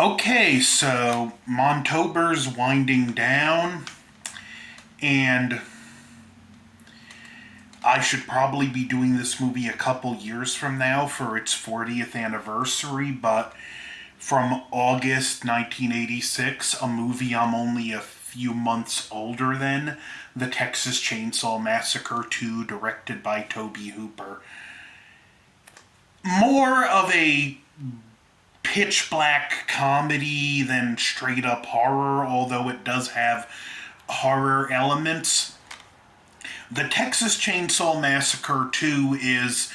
Okay, so Montober's winding down, and I should probably be doing this movie a couple years from now for its 40th anniversary, but from August 1986, a movie I'm only a few months older than, The Texas Chainsaw Massacre 2, directed by Tobe Hooper. More of a pitch black comedy than straight up horror, although it does have horror elements. The Texas Chainsaw Massacre 2 is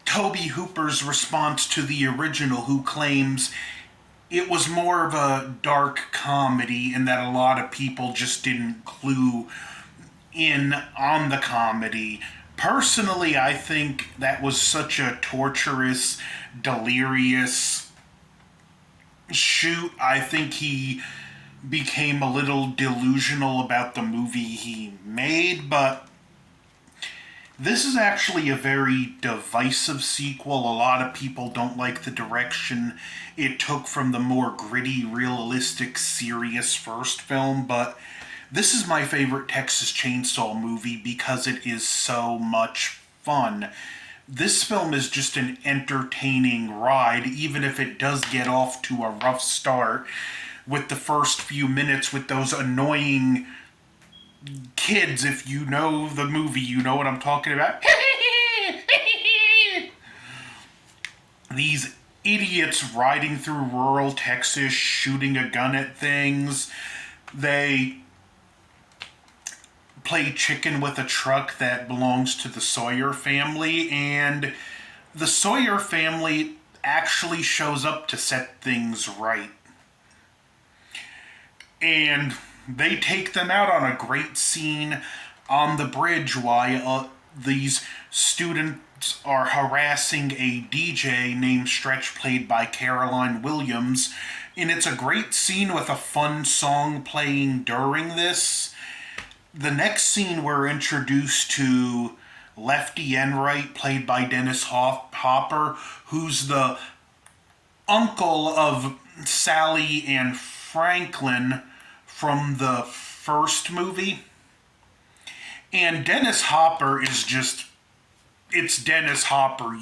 Tobe Hooper's response to the original, who claims it was more of a dark comedy and that a lot of people just didn't clue in on the comedy. Personally, I think that was such a torturous, delirious shoot. I think he became a little delusional about the movie he made, but this is actually a very divisive sequel. A lot of people don't like the direction it took from the more gritty, realistic, serious first film, but this is my favorite Texas Chainsaw movie because it is so much fun. This film is just an entertaining ride, even if it does get off to a rough start with the first few minutes with those annoying kids. If you know the movie, you know what I'm talking about. These idiots riding through rural Texas shooting a gun at things. They play chicken with a truck that belongs to the Sawyer family, and the Sawyer family actually shows up to set things right. And they take them out on a great scene on the bridge while these students are harassing a DJ named Stretch, played by Caroline Williams. And it's a great scene with a fun song playing during this. The next scene, we're introduced to Lefty Enright, played by Dennis Hopper, who's the uncle of Sally and Franklin from the first movie. And Dennis Hopper is just, it's Dennis Hopper.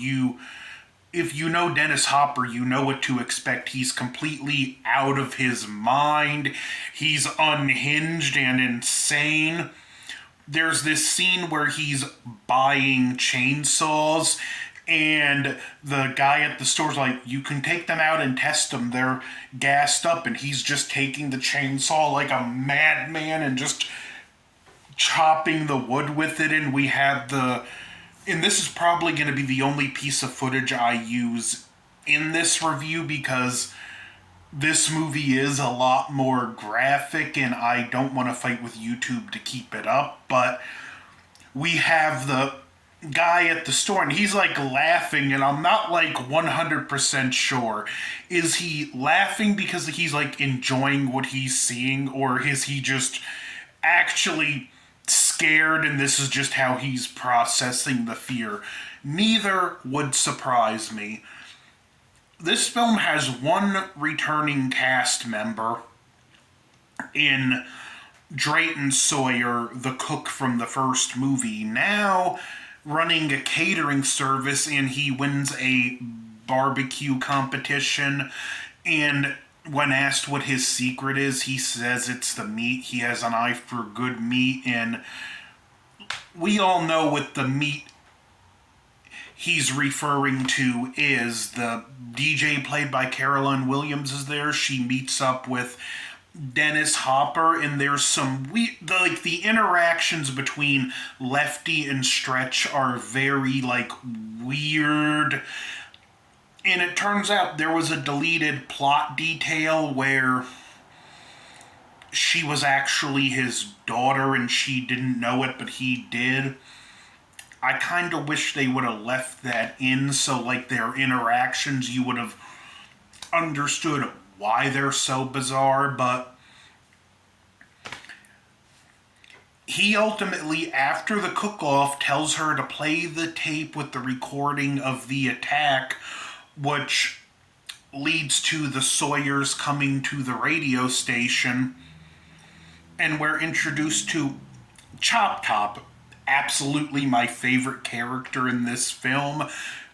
If you know Dennis Hopper, you know what to expect. He's completely out of his mind. He's unhinged and insane. There's this scene where he's buying chainsaws, and the guy at the store's like, you can take them out and test them. They're gassed up, and he's just taking the chainsaw like a madman and just chopping the wood with it. And we have and this is probably going to be the only piece of footage I use in this review because this movie is a lot more graphic and I don't want to fight with YouTube to keep it up. But we have the guy at the store and he's like laughing, and I'm not like 100% sure. Is he laughing because he's like enjoying what he's seeing, or is he just actually scared and this is just how he's processing the fear? Neither would surprise me. This film has one returning cast member in Drayton Sawyer, the cook from the first movie, now running a catering service, and he wins a barbecue competition. And when asked what his secret is, he says it's the meat. He has an eye for good meat, and we all know what the meat he's referring to is. The DJ, played by Caroline Williams, is there. She meets up with Dennis Hopper, and there's some the interactions between Lefty and Stretch are very weird. And it turns out there was a deleted plot detail where she was actually his daughter and she didn't know it, but he did. I kind of wish they would have left that in, so their interactions, you would have understood why they're so bizarre. But he ultimately, after the cook-off, tells her to play the tape with the recording of the attack, which leads to the Sawyers coming to the radio station, and we're introduced to Chop Top, absolutely my favorite character in this film.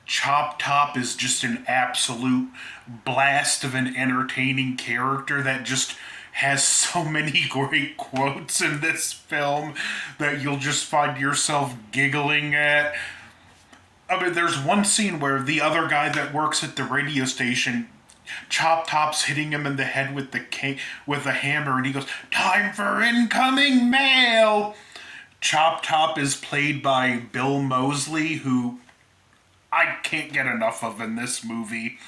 Chop Top is just an absolute blast of an entertaining character that just has so many great quotes in this film that you'll just find yourself giggling at. I mean, there's one scene where the other guy that works at the radio station, Chop Top's hitting him in the head with with a hammer, and he goes, "Time for incoming mail." Chop Top is played by Bill Moseley, who I can't get enough of in this movie.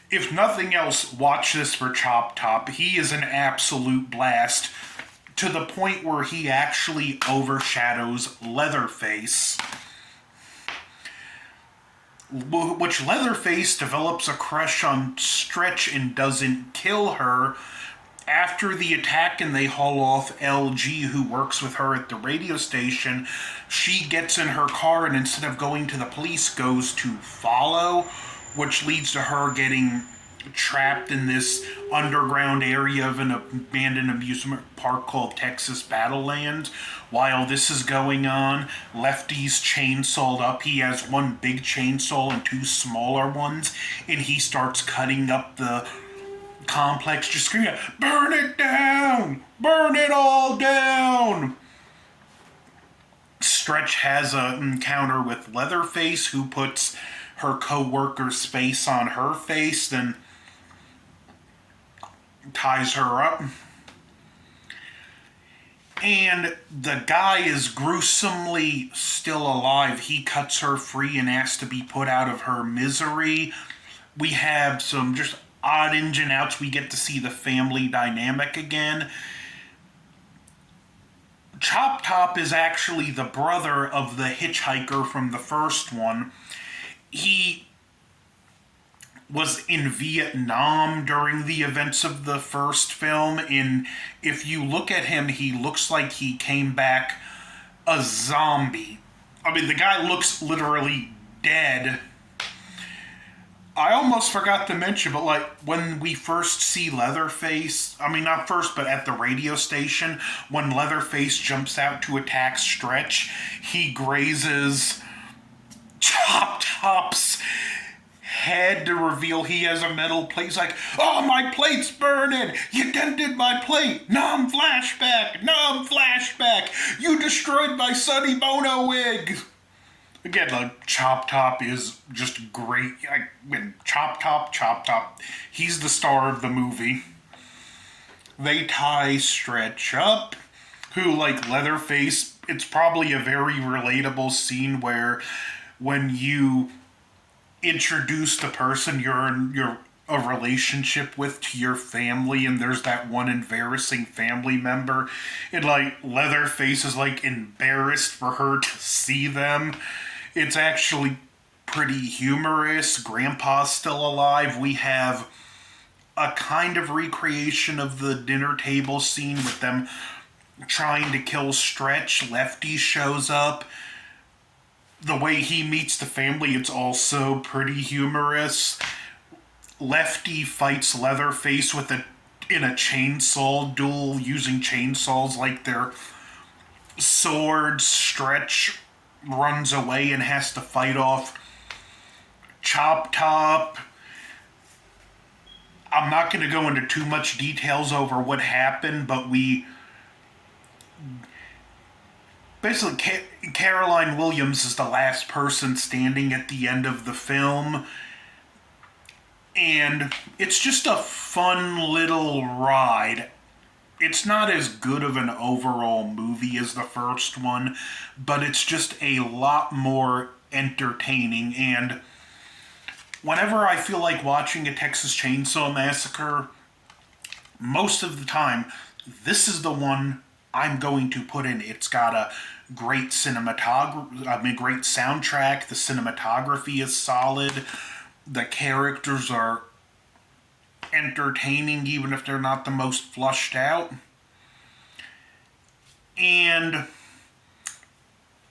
If nothing else, watch this for Chop Top. He is an absolute blast, to the point where he actually overshadows Leatherface. Which Leatherface develops a crush on Stretch and doesn't kill her. After the attack and they haul off LG, who works with her at the radio station, she gets in her car and instead of going to the police goes to follow, which leads to her getting trapped in this underground area of an abandoned amusement park called Texas Battleland. While this is going on, Lefty's chainsawed up. He has one big chainsaw and two smaller ones, and he starts cutting up the complex, just screaming, "Burn it down! Burn it all down!" Stretch has an encounter with Leatherface, who puts her co-worker's face on her face, then ties her up. And the guy is gruesomely still alive. He cuts her free and asks to be put out of her misery. We have some just odd ins and outs. We get to see the family dynamic again. Chop Top is actually the brother of the hitchhiker from the first one. He was in Vietnam during the events of the first film, and if you look at him, he looks like he came back a zombie. I mean, the guy looks literally dead. I almost forgot to mention, but like when we first see Leatherface, I mean not first, but at the radio station, when Leatherface jumps out to attack Stretch, he grazes Chop Top's head to reveal he has a metal plate. He's like, "Oh, my plate's burning! You dented my plate! Nom flashback! Nom flashback! You destroyed my Sonny Bono wig!" Again, like, Chop Top is just great. Chop Top, he's the star of the movie. They tie Stretch up, who, like Leatherface, it's probably a very relatable scene where when you introduce the person you're in a relationship with to your family, and there's that one embarrassing family member, and like Leatherface is like embarrassed for her to see them. It's actually pretty humorous. Grandpa's still alive. We have a kind of recreation of the dinner table scene with them trying to kill Stretch. Lefty shows up. The way he meets the family, it's also pretty humorous. Lefty fights Leatherface in a chainsaw duel using chainsaws like their swords. Stretch runs away and has to fight off Chop Top. I'm not going to go into too much details over what happened, but basically, Caroline Williams is the last person standing at the end of the film. And it's just a fun little ride. It's not as good of an overall movie as the first one, but it's just a lot more entertaining. And whenever I feel like watching a Texas Chainsaw Massacre, most of the time, this is the one I'm going to put in. It's got a great great soundtrack. The cinematography is solid. The characters are entertaining, even if they're not the most flushed out. And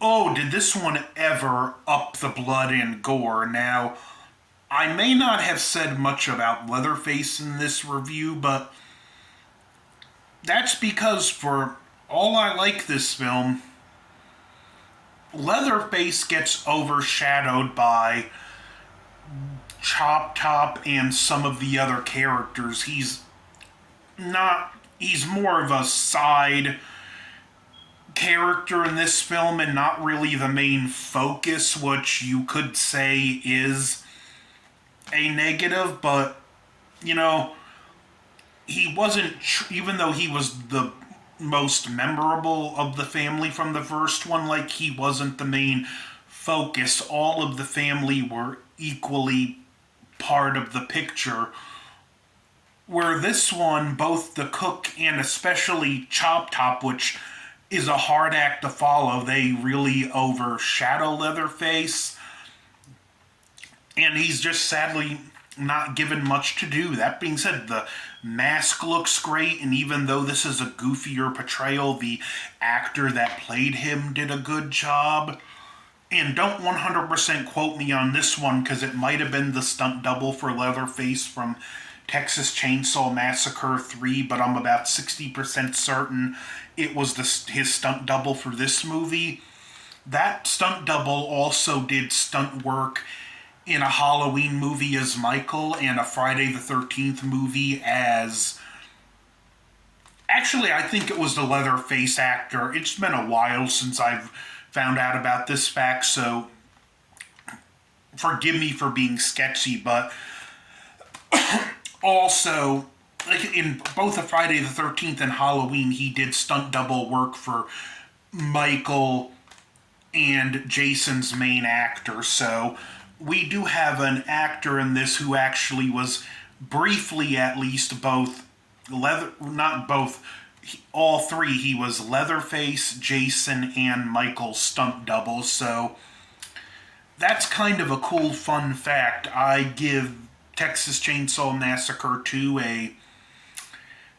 oh, did this one ever up the blood and gore? Now, I may not have said much about Leatherface in this review, but that's because for all I like this film, Leatherface gets overshadowed by Chop Top and some of the other characters. He's more of a side character in this film and not really the main focus, which you could say is a negative, but you know, he wasn't, even though he was the most memorable of the family from the first one, like he wasn't the main focus. All of the family were equally part of the picture. Where this one, both the cook and especially Chop Top, which is a hard act to follow, they really overshadow Leatherface. And he's just sadly not given much to do. That being said, the mask looks great, and even though this is a goofier portrayal, the actor that played him did a good job. And don't 100% quote me on this one, because it might have been the stunt double for Leatherface from Texas Chainsaw Massacre 3, but I'm about 60% certain it was his stunt double for this movie. That stunt double also did stunt work in a Halloween movie as Michael and a Friday the 13th movie as... Actually, I think it was the Leatherface actor. It's been a while since I've found out about this fact, so forgive me for being sketchy, but also, like in both a Friday the 13th and Halloween, he did stunt double work for Michael and Jason's main actor, so we do have an actor in this who actually was briefly at least all three. He was Leatherface, Jason, and Michael's stunt double, so that's kind of a cool fun fact. I give Texas Chainsaw Massacre 2 a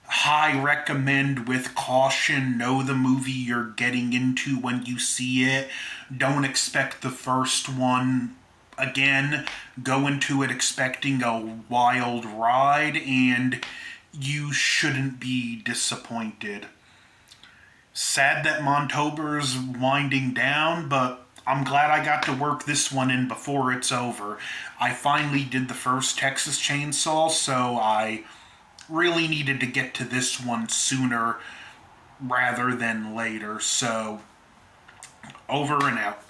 high recommend with caution. Know the movie you're getting into when you see it. Don't expect the first one. Again, go into it expecting a wild ride, and you shouldn't be disappointed. Sad that Montober's winding down, but I'm glad I got to work this one in before it's over. I finally did the first Texas Chainsaw, so I really needed to get to this one sooner rather than later. So, over and out.